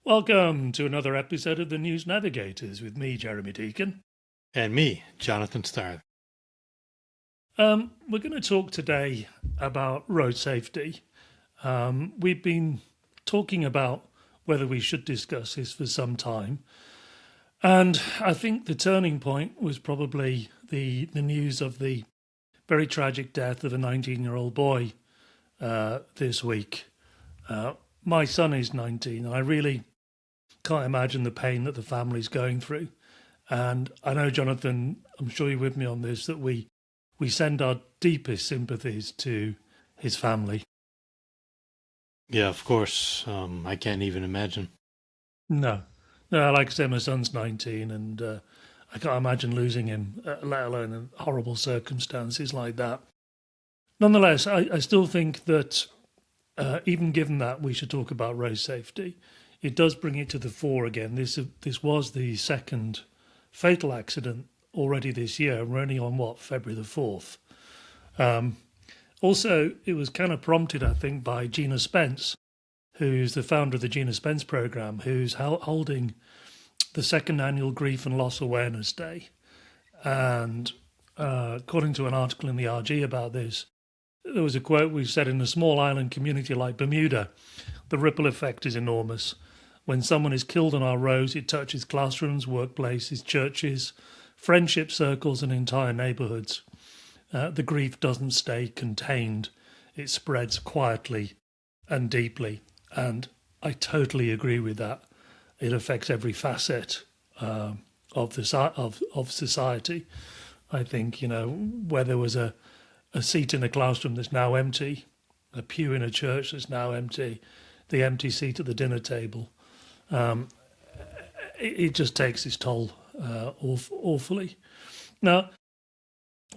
Welcome to another episode of the News Navigators with me, Jeremy Deacon. And me, Jonathan Starling. We're going to talk today about road safety. We've been talking about whether we should discuss this for some time. And I think the turning point was probably the news of the very tragic death of a 19-year-old boy this week. My son is 19, and I really can't imagine the pain that the family's going through. And I know, Jonathan, I'm sure you're with me on this, that we send our deepest sympathies to his family. Yeah, of course. I can't even imagine. No, like I said, my son's 19, and I can't imagine losing him, let alone in horrible circumstances like that. Nonetheless, I still think that even given that, we should talk about road safety. It does bring it to the fore again. This was the second fatal accident already this year. We're only on, February the 4th. Also, it was kind of prompted, I think, by Gina Spence, who's the founder of the Gina Spence program, who's holding the second annual Grief and Loss Awareness Day. And according to an article in the RG about this, there was a quote we said, in a small island community like Bermuda, the ripple effect is enormous. When someone is killed on our roads, it touches classrooms, workplaces, churches, friendship circles, and entire neighbourhoods. The grief doesn't stay contained. It spreads quietly and deeply. And I totally agree with that. It affects every facet of society. I think, where there was a seat in a classroom that's now empty, a pew in a church that's now empty, the empty seat at the dinner table, it just takes its toll awfully. Now,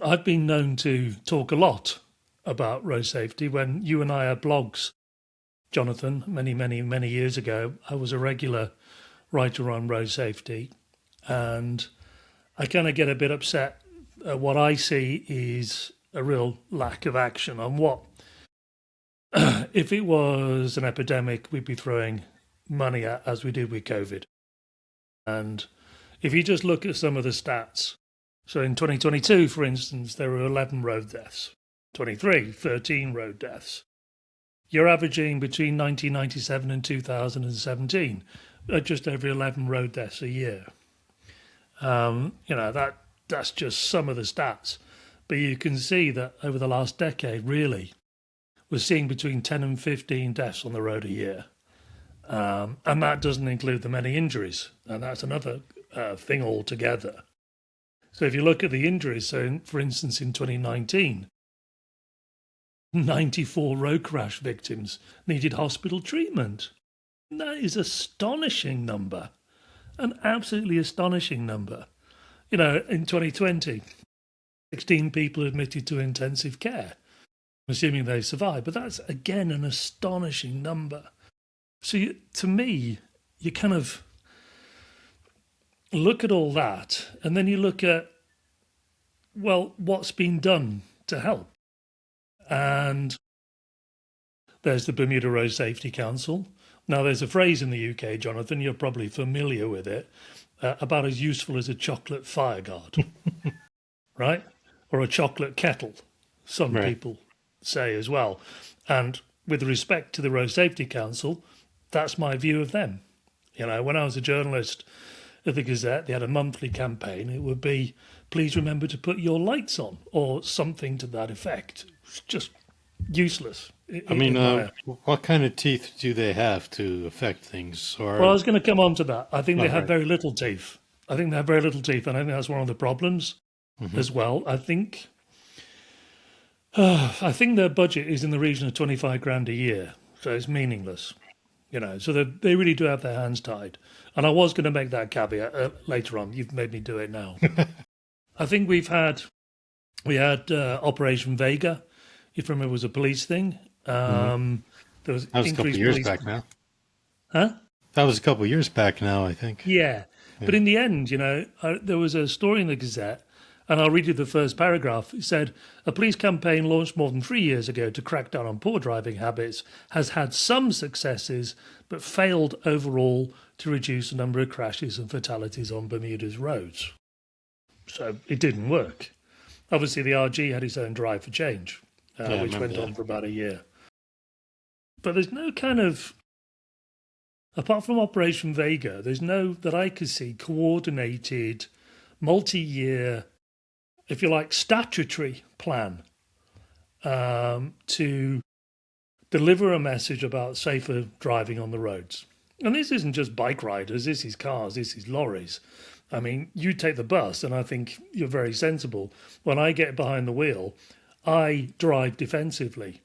I've been known to talk a lot about road safety. When you and I had blogs, Jonathan, many years ago, I was a regular writer on road safety, and I kind of get a bit upset at what I see is a real lack of action on what, if it was an epidemic, we'd be throwing money at, as we did with COVID. And if you just look at some of the stats, so in 2022, for instance, there were 11 road deaths, 13 road deaths. You're averaging between 1997 and 2017, just over 11 road deaths a year. That's just some of the stats. But you can see that over the last decade, really, we're seeing between 10 and 15 deaths on the road a year. And that doesn't include the many injuries. And that's another thing altogether. So if you look at the injuries, so for instance, in 2019, 94 road crash victims needed hospital treatment. That is an astonishing number, an absolutely astonishing number. In 2020, 16 people admitted to intensive care, assuming they survived. But that's, again, an astonishing number. So to me, you kind of look at all that, and then you look at, what's been done to help? And there's the Bermuda Road Safety Council. Now, there's a phrase in the UK, Jonathan, you're probably familiar with it, about as useful as a chocolate fire guard, right? Or a chocolate kettle, some people say as well. And with respect to the Road Safety Council, that's my view of them. When I was a journalist at the Gazette, they had a monthly campaign. It would be, please remember to put your lights on, or something to that effect. It's just useless. What kind of teeth do they have to affect things? Well, I was going to come on to that. I think they have very little teeth. And I think that's one of the problems as well. I think their budget is in the region of 25 grand a year, so it's meaningless. So they really do have their hands tied. And I was going to make that caveat later on. You've made me do it now. I think we had Operation Vega. If you remember, it was a police thing. There was that was a couple of years back now. Huh? That was a couple of years back now, I think. Yeah. But in the end, there was a story in the Gazette And I'll read you the first paragraph. It said, a police campaign launched more than 3 years ago to crack down on poor driving habits has had some successes, but failed overall to reduce the number of crashes and fatalities on Bermuda's roads. So it didn't work. Obviously, the RG had its own drive for change, which went on for about a year. But there's no kind of, apart from Operation Vega, there's no, that I could see, coordinated, multi-year, if you like, statutory plan to deliver a message about safer driving on the roads. And this isn't just bike riders, this is cars, this is lorries. I mean, you take the bus, and I think you're very sensible. When I get behind the wheel, I drive defensively.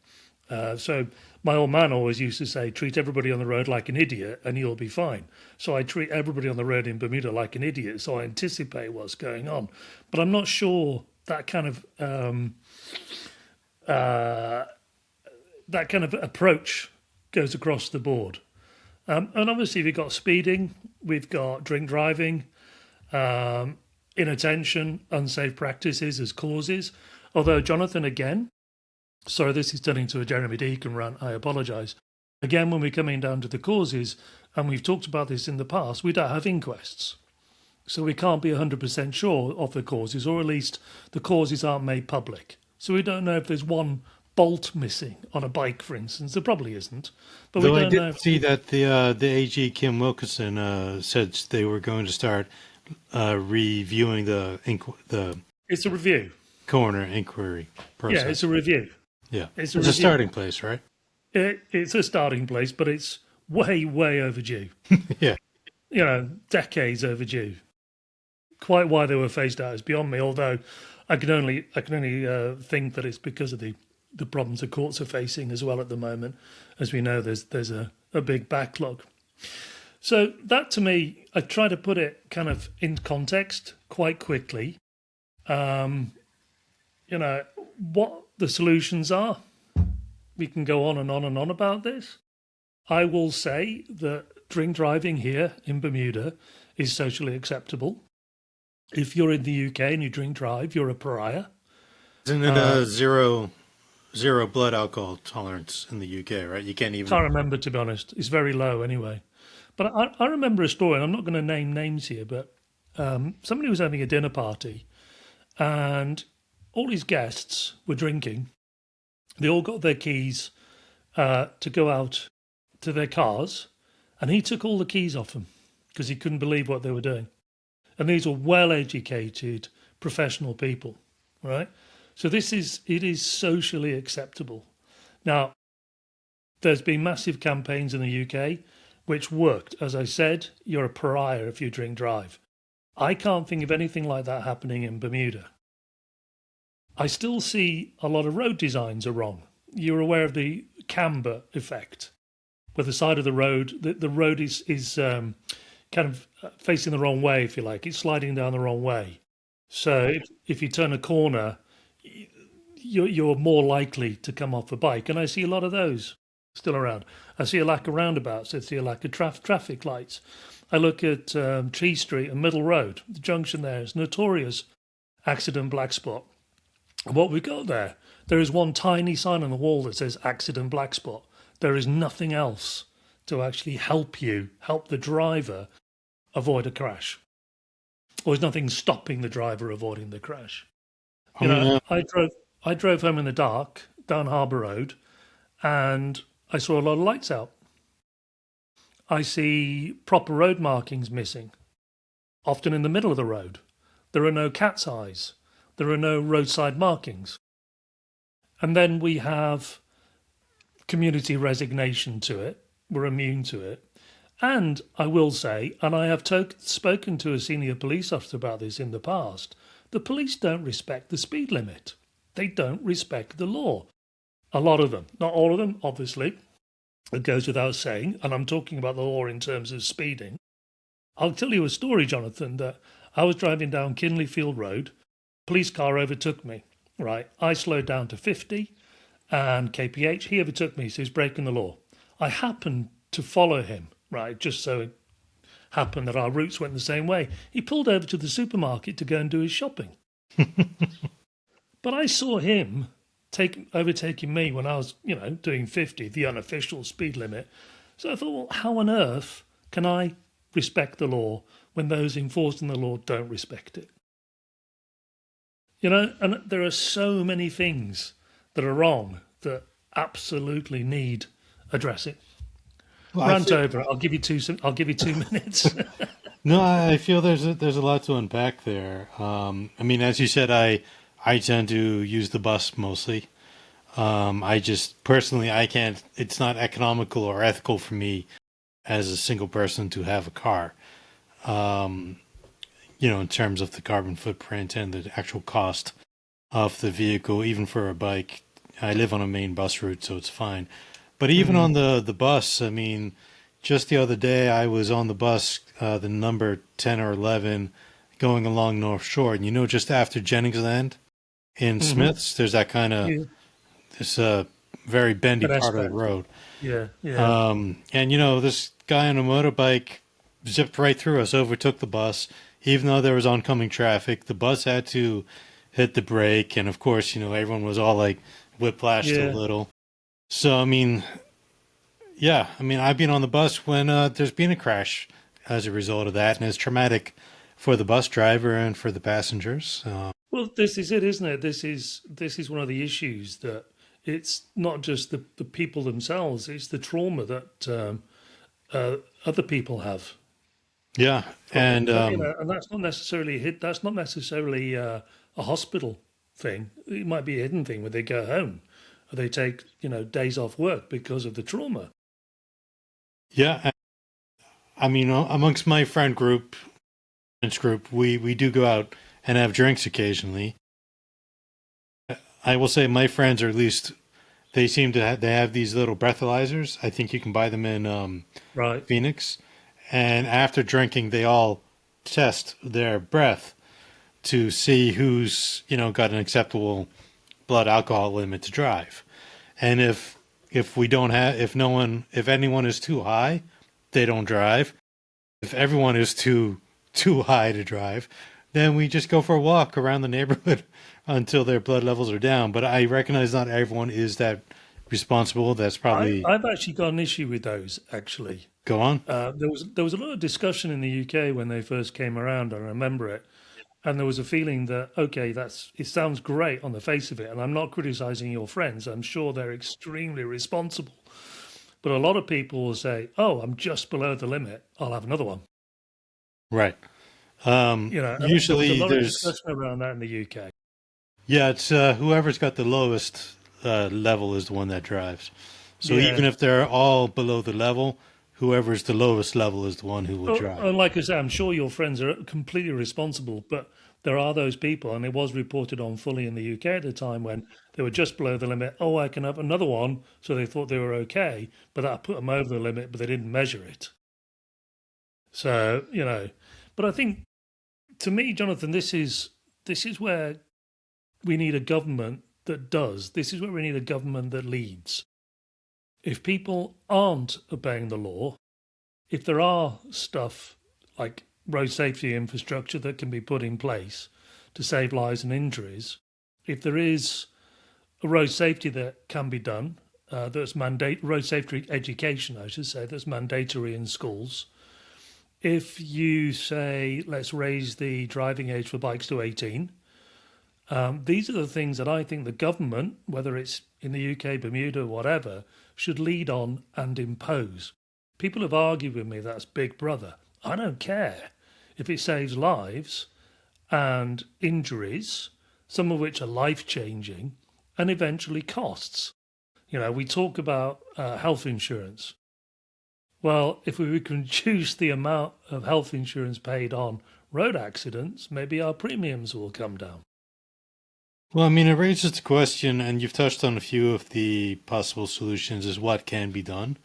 So my old man always used to say, treat everybody on the road like an idiot and you'll be fine. So I treat everybody on the road in Bermuda like an idiot, so I anticipate what's going on. But I'm not sure that kind of approach goes across the board. And obviously we've got speeding, we've got drink driving, inattention, unsafe practices as causes. Although, Jonathan, again, sorry, this is turning to a Jeremy Deacon rant, I apologise. Again, when we're coming down to the causes, and we've talked about this in the past, we don't have inquests. So we can't be 100% sure of the causes, or at least the causes aren't made public. So we don't know if there's one bolt missing on a bike, for instance. There probably isn't. But Though we I don't did know. see that the AG Kim Wilkinson said they were going to start reviewing the It's a review. coroner inquiry process. Yeah, it's a review. Yeah, It's a starting place, right? It's a starting place, but it's way, way overdue. Yeah. You know, decades overdue. Quite why they were phased out is beyond me. Although I can only think that it's because of the problems the courts are facing as well at the moment. As we know, there's a big backlog. So that, to me, I try to put it kind of in context quite quickly. You know, what the solutions are. We can go on and on and on about this. I will say that drink driving here in Bermuda is socially acceptable. If you're in the UK and you drink drive, you're a pariah. Isn't it a zero blood alcohol tolerance in the UK, right? You can't even... Can't remember, to be honest. It's very low anyway. But I remember a story, and I'm not going to name names here, but somebody was having a dinner party and all his guests were drinking. They all got their keys to go out to their cars, and he took all the keys off them because he couldn't believe what they were doing. And these were well-educated, professional people, right? So it is socially acceptable. Now, there's been massive campaigns in the UK which worked. As I said, you're a pariah if you drink drive. I can't think of anything like that happening in Bermuda. I still see a lot of road designs are wrong. You're aware of the camber effect, where the side of the road, the road is kind of facing the wrong way, if you like. It's sliding down the wrong way. So if you turn a corner, you're more likely to come off a bike. And I see a lot of those still around. I see a lack of roundabouts. I see a lack of traffic lights. I look at Tree Street and Middle Road. The junction there is notorious accident black spot. And what we've got there is one tiny sign on the wall that says accident black spot. There is nothing else to actually help the driver avoid a crash. Or there's nothing stopping the driver avoiding the crash. You know, I drove home in the dark down Harbour Road and I saw a lot of lights out. I see proper road markings missing, often in the middle of the road. There are no cat's eyes. There are no roadside markings. And then we have community resignation to it. We're immune to it. And I will say, and I have spoken to a senior police officer about this in the past, the police don't respect the speed limit. They don't respect the law. A lot of them, not all of them, obviously. It goes without saying, and I'm talking about the law in terms of speeding. I'll tell you a story, Jonathan, that I was driving down Kinley Field Road. Police car overtook me, right? I slowed down to 50 and kph. He overtook me, so he's breaking the law. I happened to follow him, right? Just so it happened that our routes went the same way. He pulled over to the supermarket to go and do his shopping. But I saw him overtaking me when I was, doing 50, the unofficial speed limit. So I thought, well, how on earth can I respect the law when those enforcing the law don't respect it? And there are so many things that are wrong that absolutely need addressing. Well, I Rant feel, over. I'll give you two. I'll give you 2 minutes. no, I feel there's a lot to unpack there. I mean, as you said, I tend to use the bus mostly. I just personally I can't. It's not economical or ethical for me as a single person to have a car. Um, in terms of the carbon footprint and the actual cost of the vehicle, even for a bike. I live on a main bus route, so it's fine. But even Mm, on the bus, I mean, just the other day I was on the bus, the number 10 or 11, going along North Shore, and just after Jennings Land in hmm. Smiths, there's that kind of Yeah, this very bendy an part of the aspect. road. Yeah, yeah, And this guy on a motorbike zipped right through us, overtook the bus, even though there was oncoming traffic. The bus had to hit the brake, and of course, everyone was all like whiplashed a yeah. little. So, I mean, yeah, I mean, I've been on the bus when there's been a crash as a result of that, and it's traumatic for the bus driver and for the passengers. Well, this is it, isn't it? This is one of the issues that it's not just the people themselves; it's the trauma that uh, other people have Yeah, from it. and And that's not necessarily hit. That's not necessarily a hospital thing. It might be a hidden thing where they go home, or they take days off work because of the trauma. yeah, I mean, amongst my friends group, we do go out and have drinks occasionally. I will say my friends, or at least they seem to they have these little breathalyzers. I think you can buy them in Right? Phoenix. And after drinking, they all test their breath to see who's got an acceptable blood alcohol limit to drive. And if we don't have if anyone is too high, they don't drive. If everyone is too high to drive, then we just go for a walk around the neighborhood until their blood levels are down. But I recognize not everyone is that responsible. That's probably I've actually got an issue with those. Actually, go on. there was a lot of discussion in the UK when they first came around. I remember it, and there was a feeling that okay, it sounds great on the face of it, and I'm not criticizing your friends. I'm sure they're extremely responsible, but a lot of people will say, "Oh, I'm just below the limit. I'll have another one." Right. And there was a Usually lot of there's discussion around that in the UK. yeah, it's whoever's got the lowest level is the one that drives. So even Yeah. if they're all below the level, whoever's the lowest level is the one who will drive. And like I say, I'm sure your friends are completely responsible, but there are those people, and it was reported on fully in the UK at the time when they were just below the limit. Oh, I can have another one. So they thought they were okay, but that put them over the limit, but they didn't measure it. So, but I think to me, Jonathan, this is where we need a government that does. This is where we need a government that leads. If people aren't obeying the law, if there are stuff like road safety infrastructure that can be put in place to save lives and injuries, if there is a road safety that can be done, that's road safety education, I should say, that's mandatory in schools. If you say, let's raise the driving age for bikes to 18, these are the things that I think the government, whether it's in the UK, Bermuda, whatever, should lead on and impose. People have argued with me that's Big Brother. I don't care if it saves lives and injuries, some of which are life changing, and eventually costs. We talk about health insurance. Well, if we could reduce the amount of health insurance paid on road accidents, maybe our premiums will come down. Well, I mean, it raises the question, and you've touched on a few of the possible solutions, is what can be done.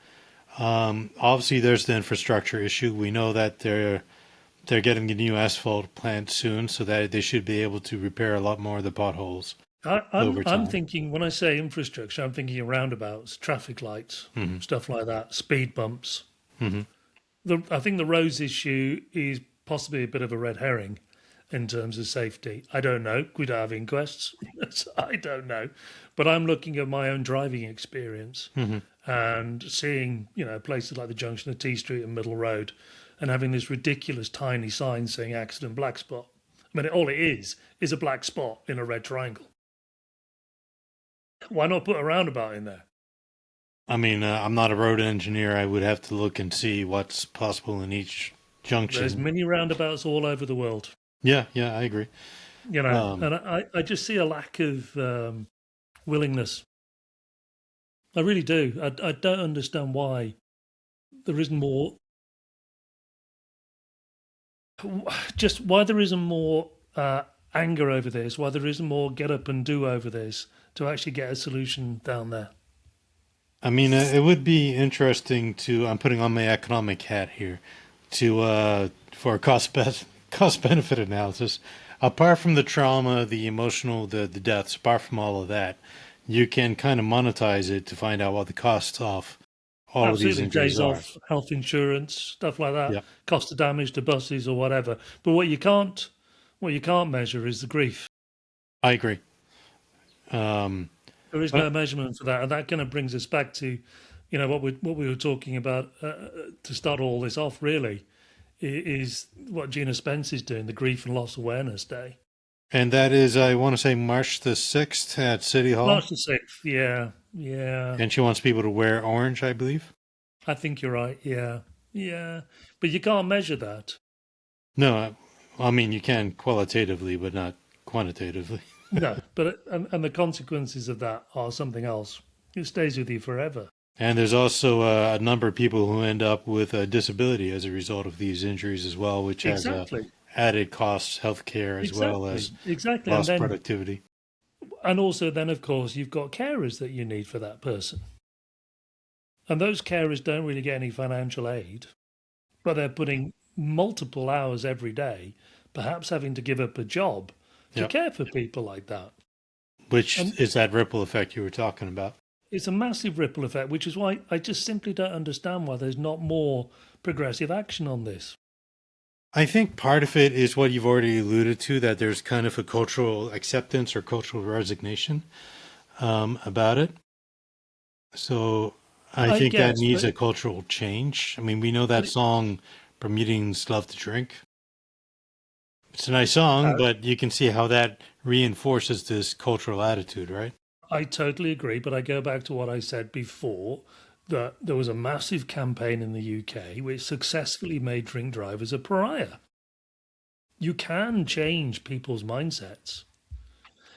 Obviously, there's the infrastructure issue. We know that they're getting a new asphalt plant soon, so that they should be able to repair a lot more of the potholes I'm over I'm time. thinking when I say infrastructure, I'm thinking of roundabouts, traffic lights, Hmm. stuff like that, speed bumps. Hmm. I think the roads issue is possibly a bit of a red herring. in terms of safety. I don't know. We don't have inquests. I don't know. But I'm looking at my own driving experience Hmm. and seeing, places like the junction of T Street and Middle Road and having this ridiculous tiny sign saying accident black spot. I mean, all it is a black spot in a red triangle. Why not put a roundabout in there? I mean, I'm not a road engineer. I would have to look and see what's possible in each There's junction. mini roundabouts all over the world, Yeah, yeah, I agree. Um, and I just see a lack of willingness. I really do. I don't understand why there isn't more, just why there isn't more anger over this, why there isn't more get up and do over this to actually get a solution down there. I mean, it would be interesting to. I'm putting on my economic hat here to for a cost benefit analysis. Apart from the trauma, the emotional, the deaths, apart from all of that, you can kind of monetize it to find out what the costs of all of these Absolutely, injuries days are. off, health insurance, stuff like that, Yeah, cost of damage to buses or whatever. But what you can't measure is the grief. I agree. Um, There is no but measurement for that, and that kind of brings us back to, what we were talking about to start all this off. Really, is what Gina Spence is doing, the Grief and Loss Awareness Day, and that is, I want to say, March the 6th at City Hall, March the 6th. Yeah, yeah, and she wants people to wear orange, I believe. I think you're right. Yeah, yeah, but you can't measure that. No, I mean you can qualitatively, but not quantitatively. No, but and the consequences of that are something else. It stays with you forever. And there's also a number of people who end up with a disability as a result of these injuries as well, which has Exactly, added costs, health care, as well as exactly, lost productivity. and also then of course you've got carers that you need for that person, and those carers don't really get any financial aid, but they're putting multiple hours every day, perhaps having to give up a job to Yep. care for people like that. Which And is that ripple effect you were talking about. it's a massive ripple effect, which is why I just simply don't understand why there's not more progressive action on this. I think part of it is what you've already alluded to, that there's kind of a cultural acceptance or cultural resignation about it. So I I think that guess, needs a cultural change. I mean, we know but that song, Bermudians Love to Drink. It's a nice song, uh, but you can see how that reinforces this cultural attitude, right? I totally agree, but I go back to what I said before, that there was a massive campaign in the UK which successfully made drink drivers a pariah. You can change people's mindsets.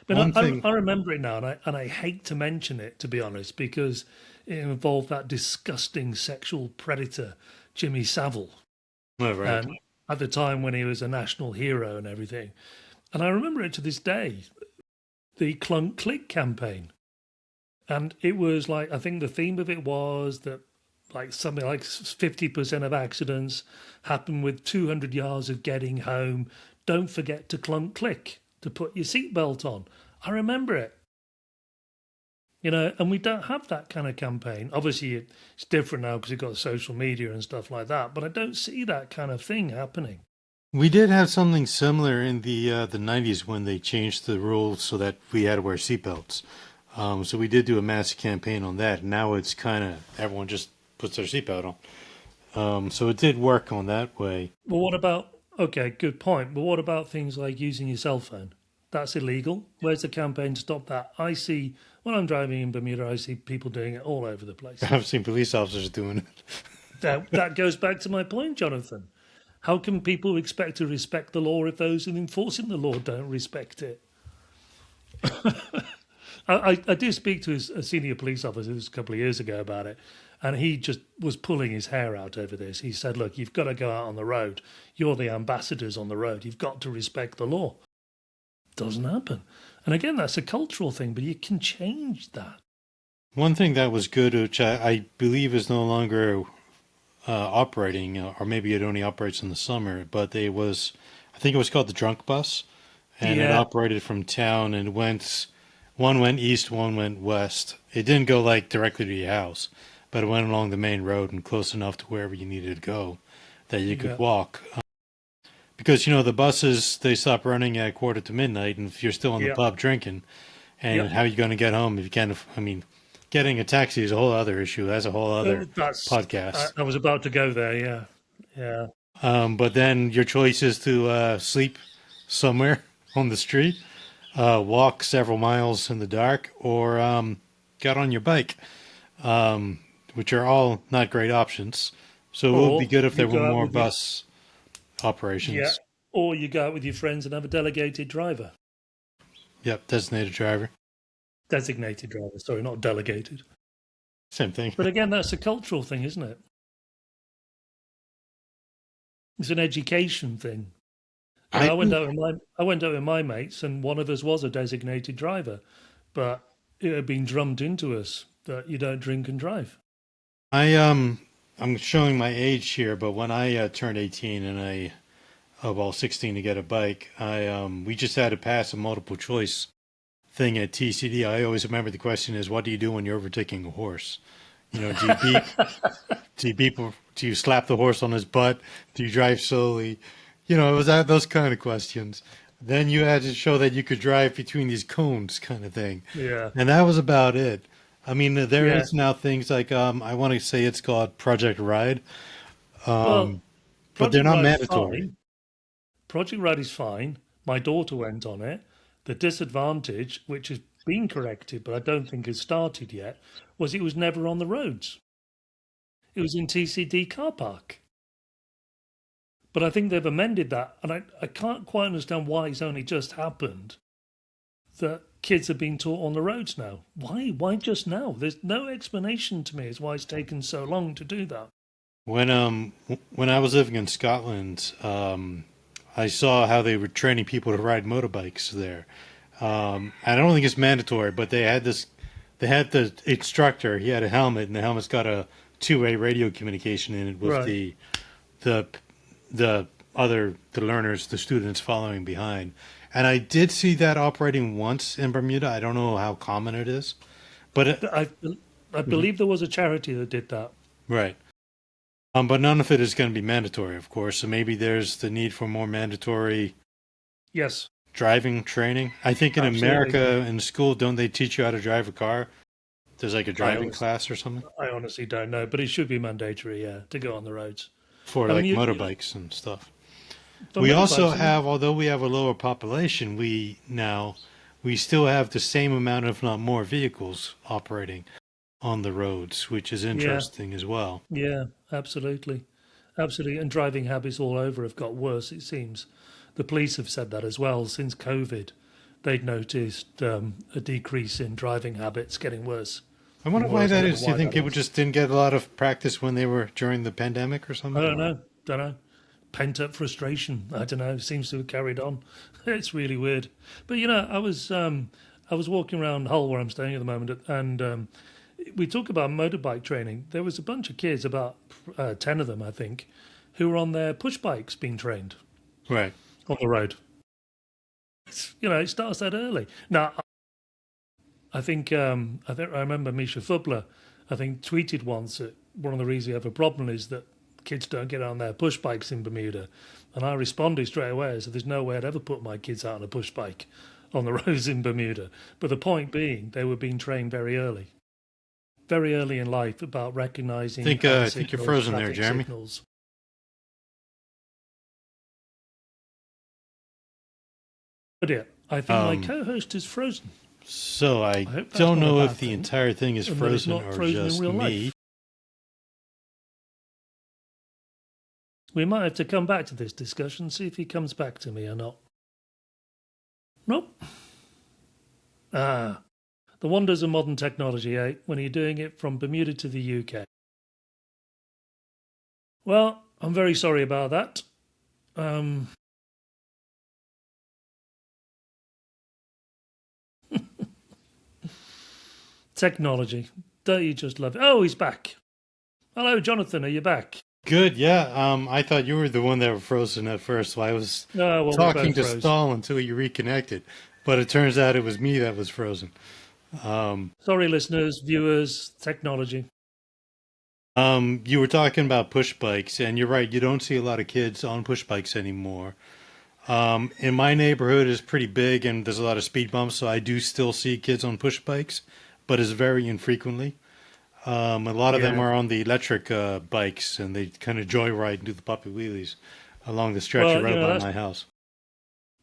But One thing, I remember it now, and I hate to mention it, to be honest, because it involved that disgusting sexual predator, Jimmy Savile, oh, right. and at the time when he was a national hero and everything. And I remember it to this day, the Clunk Click campaign. And it was like, I think the theme of it was that like something like 50% of accidents happen with 200 yards of getting home. Don't forget to clunk click to put your seatbelt on. I remember it, and we don't have that kind of campaign. Obviously, it's different now because you've got social media and stuff like that, but I don't see that kind of thing happening. We did have something similar in the '90s when they changed the rules so that we had to wear seatbelts. So we did do a massive campaign on that. Now it's kind of everyone just puts their seatbelt on. So it did work on that way. But okay, good point. But what about things like using your cell phone? That's illegal. Where's the campaign to stop that? I see, when I'm driving in Bermuda, I see people doing it all over the place. I've seen police officers doing it. That goes back to my point, Jonathan. How can people expect to respect the law if those enforcing the law don't respect it? I did speak to a senior police officer a couple of years ago about it, and he just was pulling his hair out over this. He said, "Look, you've got to go out on the road. You're the ambassadors on the road. You've got to respect the law." Doesn't happen. And again, that's a cultural thing, but you can change that. One thing that was good, which I believe is no longer operating, or maybe it only operates in the summer, but I think it was called the Drunk Bus, and it Yeah, operated from town and one went east, one went west. It didn't go like directly to your house, but it went along the main road and close enough to wherever you needed to go that you could yeah. walk. because you know the buses they stop running at quarter to midnight, and if you're still in the Yeah. pub drinking, and Yep. how are you going to get home if you can't? I mean, getting a taxi is a whole other issue. That's a whole other podcast. I was about to go there. Yeah. Yeah. But then your choice is to sleep somewhere on the street, walk several miles in the dark, or get on your bike, which are all not great options. So it would be Or good if you there were go out more with your bus yeah. operations. Or you go out with your friends and have a delegated driver. Yep, designated driver. Designated driver. Sorry, not delegated. Same thing. But again, that's a cultural thing, isn't it? It's an education thing. You I know, think I went out with my mates, and one of us was a designated driver, but it had been drummed into us that you don't drink and drive. I'm showing my age here, but when I turned 18 and well 16 to get a bike, I we just had to pass a multiple choice thing at TCD. I always remember the question is, what do you do when you're overtaking a horse? You know, do you beep? Do you beep? Do you slap the horse on his butt? Do you drive slowly? You know, it was those kind of questions. Then you had to show that you could drive between these cones, kind of thing, Yeah, and that was about it. I mean, there yeah. is now things like I want to say it's called Project Ride, Well, but they're Project not Ride is mandatory. fine. Project Ride is fine. My daughter went on it. The disadvantage, which has been corrected, but I don't think has started yet, was it was never on the roads. It was in TCD car park. But I think they've amended that, and I can't quite understand why it's only just happened that kids are being taught on the roads now. Why? Why just now? There's no explanation to me as why it's taken so long to do that. When I was living in Scotland, I saw how they were training people to ride motorbikes there. I don't think it's mandatory, but they had this. They had the instructor. He had a helmet, and the helmet's got a two-way radio communication in it with Right. the the learners, the students following behind. And I did see that operating once in Bermuda. I don't know how common it is, but I Mhm. believe there was a charity that did that. Right. But none of it is going to be mandatory, of course. So maybe there's the need for more mandatory Yes, driving training. I think in absolutely. America in school, don't they teach you how to drive a car? There's like a I driving honestly, class or something I honestly don't know, but it should be mandatory, yeah, to go on the roads. for I mean, like you know, motorbikes and stuff. for We also motorbikes, I mean, have, although we have a lower population, we still have the same amount, if not more, vehicles operating on the roads, which is yeah, interesting as well. yeah, absolutely, absolutely. And driving habits all over have got worse. It seems the police have said that as well since COVID. They'd noticed a decrease in driving habits getting worse I and wonder why worse. I that don't know is. Do you why think that people is. just didn't get a lot of practice when they were during the pandemic or I something? don't know. Don't know. Pent up frustration. I don't know. Seems to have carried on. It's really weird. But you know, I was walking around Hull where I'm staying at the moment, and we talk about motorbike training. There was a bunch of kids, about 10 of them, I think, who were on their push bikes being trained Right. on the road. You know, it starts that early. Now, I think I remember Misha Fubler, I think, tweeted once that one of the reasons you have a problem is that kids don't get on their push bikes in Bermuda. And I responded straight away. I said, there's no way I'd ever put my kids out on a push bike on the roads in Bermuda. But the point being, they were being trained very early in life about recognizing hand I think you're signals, frozen there, traffic Jeremy. signals. But yeah, I think my Um, co host is frozen. so I I hope that's don't not a know bad if the thing entire thing is and that it's frozen not or frozen in just real me. life. We might have to come back to this discussion, see if he comes back to me or not. Nope. Ah, the wonders of modern technology, eh? When you're doing it from Bermuda to the UK. Well, I'm very sorry about that. Um, Technology. Don't you just love it? Oh, he's back. Hello, Jonathan. Are you back? Good, yeah. I thought you were the one that were frozen at first, so I was Oh, well, we talking both to froze. Stall until you reconnected. But it turns out it was me that was frozen. Sorry, listeners, viewers, technology. You were talking about push bikes, and you're right. You don't see a lot of kids on push bikes anymore. In my neighborhood is pretty big, and there's a lot of speed bumps, so I do still see kids on push bikes, but it's very infrequently. A lot of them Yeah. are on the electric bikes, and they kind of joyride and do the puppy wheelies along the stretch Well, right by my house.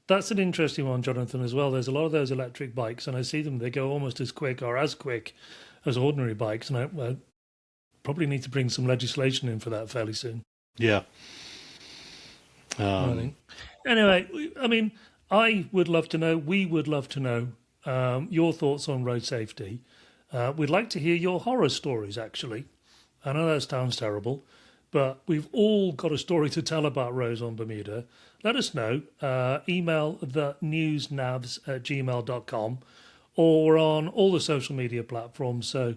that's an interesting one, Jonathan, as well. There's a lot of those electric bikes, and I see them. They go almost as quick or as quick as ordinary bikes, and I probably need to bring some legislation in for that fairly soon. Yeah. I think. Anyway, I mean, I would love to know. We would love to know your thoughts on road safety. We'd like to hear your horror stories. Actually, I know that sounds terrible, but we've all got a story to tell about roads on Bermuda. Let us know. Email the newsnavs@gmail.com or on all the social media platforms. So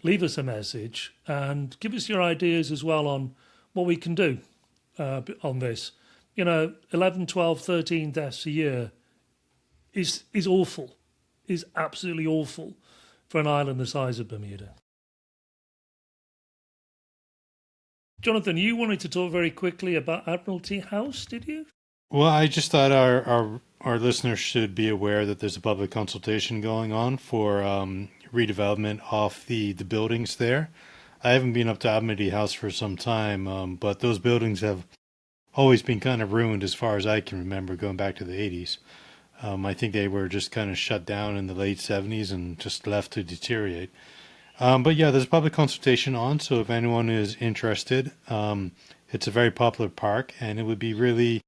leave us a message and give us your ideas as well on what we can do on this. 11, 12, 13 deaths a year is awful, is absolutely awful for an island the size of Bermuda. Jonathan, you wanted to talk very quickly about Admiralty House, did you? Well, I just thought our listeners should be aware that there's a public consultation going on for redevelopment off the buildings there. I haven't been up to Admiralty House for some time, but those buildings have always been kind of ruined as far as I can remember, going back to the 80s. I think they were just kind of shut down in the late 70s and just left to deteriorate. But yeah, there's a public consultation on, so if anyone is interested, it's a very popular park, and it would be really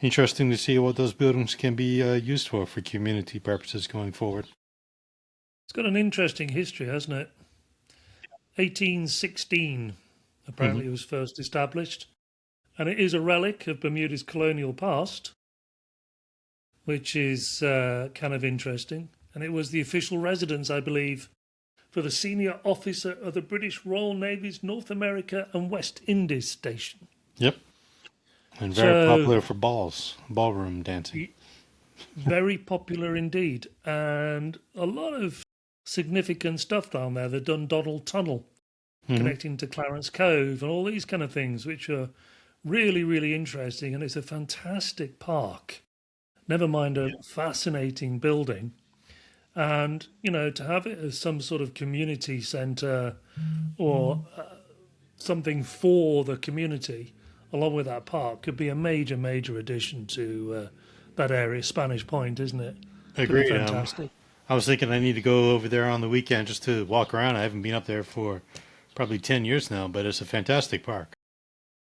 interesting to see what those buildings can be used for community purposes going forward. It's got an interesting history, hasn't it? 1816, Hmm. apparently, it was first established, and it is a relic of Bermuda's colonial past, which is kind of interesting. And it was the official residence, I believe, for the senior officer of the British Royal Navy's North America and West Indies station. Yep, and very So, popular for ballroom dancing. very popular indeed. And a lot of significant stuff down there. The Dundonald Tunnel Hmm. connecting to Clarence Cove and all these kind of things, which are really, really interesting. And it's a fantastic park. Never mind a fascinating building. And, to have it as some sort of community centre or something for the community along with that park could be a major, major addition to that area. Spanish Point, isn't it? Could be Agreed. fantastic. I was thinking I need to go over there on the weekend just to walk around. I haven't been up there for probably 10 years now, but it's a fantastic park.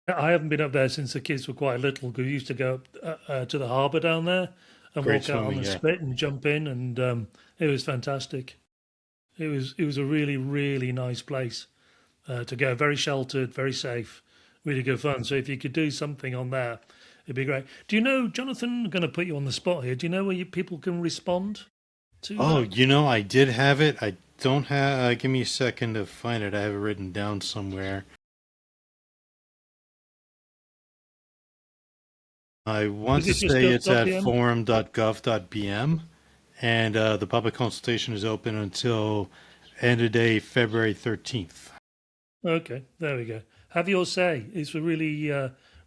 I haven't been up there since the kids were quite little. We used to go to the harbour down there and Great walk out on swimming, the yeah. spit and jump in, and it was fantastic. It was a really, really nice place to go. Very sheltered, very safe, really good fun. So if you could do something on there, it'd be great. Do you know, Jonathan? I'm going to put you on the spot here. Do you know where people can respond to Oh, that? I did have it. I don't have. Give me a second to find it. I have it written down somewhere. I want Is to it just say it's at gov.bm? forum.gov.bm, and the public consultation is open until end of day February 13th. Okay, there we go. Have your say. It's a really,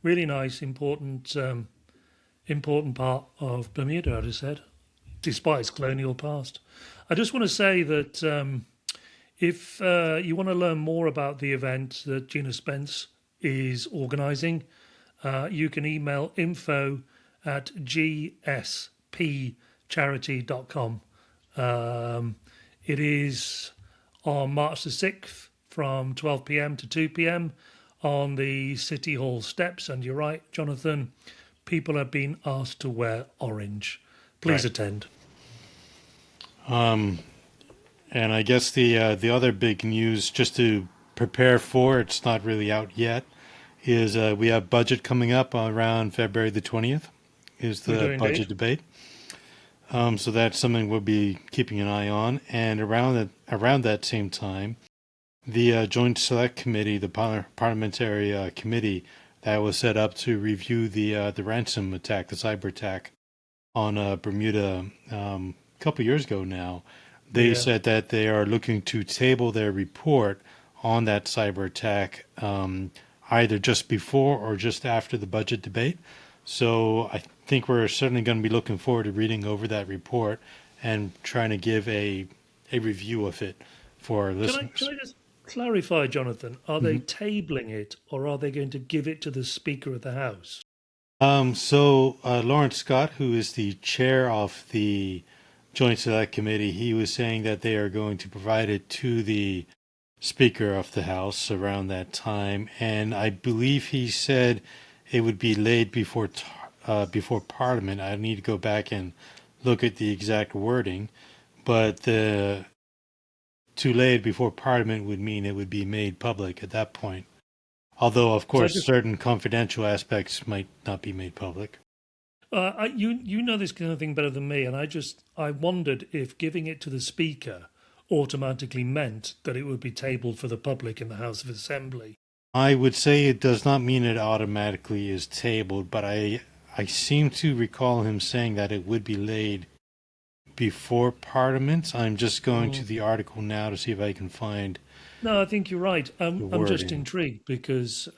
really nice, important part of Bermuda, I'd have said, despite its colonial past. I just want to say that if you want to learn more about the event that Gina Spence is organising, you can email info@gspcharity.com. It is on March the 6th from 12 p.m. to 2 p.m. on the City Hall steps. And you're right, Jonathan, people have been asked to wear orange. Please Right. attend. And I guess the other big news, just to prepare for, it's not really out yet, is we have budget coming up around February the 20th. Is We do the indeed. budget debate? So that's something we'll be keeping an eye on. And around that same time, the Joint Select Committee, the parliamentary committee that was set up to review the ransom attack, the cyber attack on Bermuda a couple years ago now, they Yeah. said that they are looking to table their report on that cyber attack, either just before or just after the budget debate. So I think we're certainly going to be looking forward to reading over that report and trying to give a review of it for our Can listeners. I just clarify, Jonathan? Are they Mhm. tabling it, or are they going to give it to the Speaker of the House? Lawrence Scott, who is the chair of the Joint Select Committee, he was saying that they are going to provide it to the Speaker of the House around that time, and I believe he said it would be laid before Parliament. I need to go back and look at the exact wording, but the to lay it before Parliament would mean it would be made public at that point. Although, of So I course, just certain confidential aspects might not be made public. you know this kind of thing better than me, and I wondered if giving it to the Speaker automatically meant that it would be tabled for the public in the House of Assembly. I would say it does not mean it automatically is tabled, but I seem to recall him saying that it would be laid before Parliament. I'm just going to Mm. the article now to see if I can find No, I think you're right. the I'm just wording. intrigued because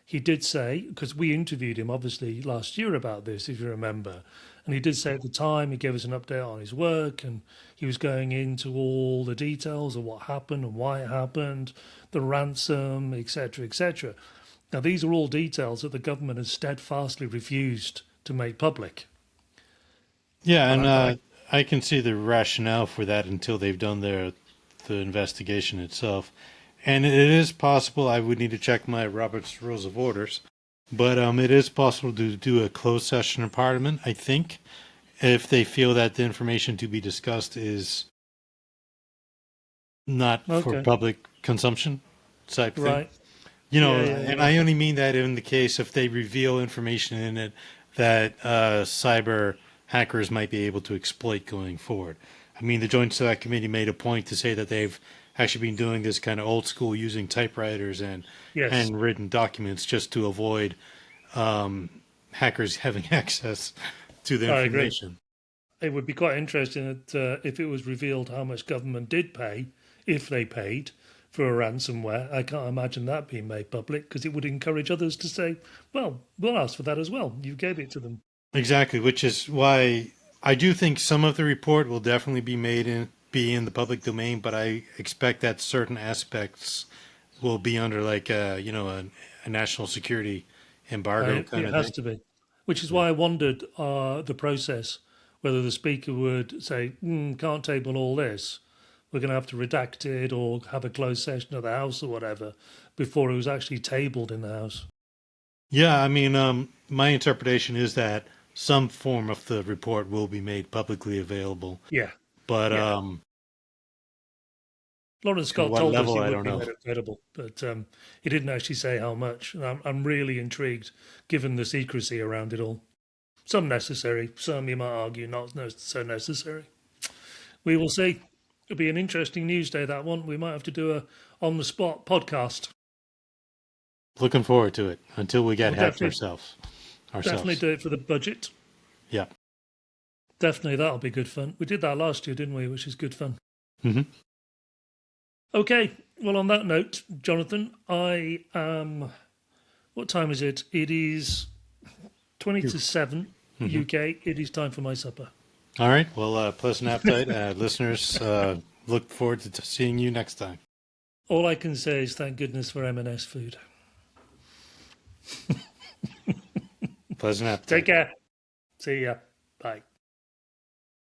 he did say, because we interviewed him obviously last year about this, if you remember, and he did say at the time he gave us an update on his work and he was going into all the details of what happened and why it happened, the ransom, etc., etc. Now these are all details that the government has steadfastly refused to make public, Yeah, and and I I can see the rationale for that until they've done the investigation itself. And it is possible. I would need to check my Robert's Rules of Orders, but it is possible to do a closed session in Parliament. I think if they feel that the information to be discussed is not for okay, public consumption type thing. right, You yeah, know, yeah, and yeah. I only mean that in the case if they reveal information in it that cyber hackers might be able to exploit going forward. I mean, the Joint Select Committee made a point to say that they've actually been doing this kind of old school using typewriters and Yes, handwritten documents just to avoid hackers having access to the I agree. information. It would be quite interesting that, if it was revealed how much government did pay, if they paid for a ransomware. I can't imagine that being made public because it would encourage others to say, "Well, we'll ask for that as well. You gave it to them." Exactly, which is why I do think some of the report will definitely be in the public domain, but I expect that certain aspects will be under like a national security embargo kind It of has thing. to be, which is Yeah. why I wondered the process, whether the speaker would say, "Can't table all this. We're going to have to redact it or have a closed session of the House or whatever," before it was actually tabled in the House. Yeah, I mean, my interpretation is that some form of the report will be made publicly available, Yeah, but yeah. Lawrence to Scott what told us level, it I would don't be know. made available, but he didn't actually say how much. And I'm really intrigued, given the secrecy around it all. Some necessary, some you might argue not so necessary. We will see. It'll be an interesting news day, that one. We might have to do a on the spot podcast. Looking forward to it until we get We'll hacked definitely ourselves. definitely Ourselves. do it for the budget. Yeah. Definitely that'll be good fun. We did that last year, didn't we? Which is good fun. Hmm. Okay. Well, on that note, Jonathan, I am. What time is it? It is 20 to 7 Hmm. UK. It is time for my supper. All right. Well, pleasant appetite, listeners. Look forward to seeing you next time. All I can say is thank goodness for M&S food. Pleasant Take appetite. care. See ya. Bye.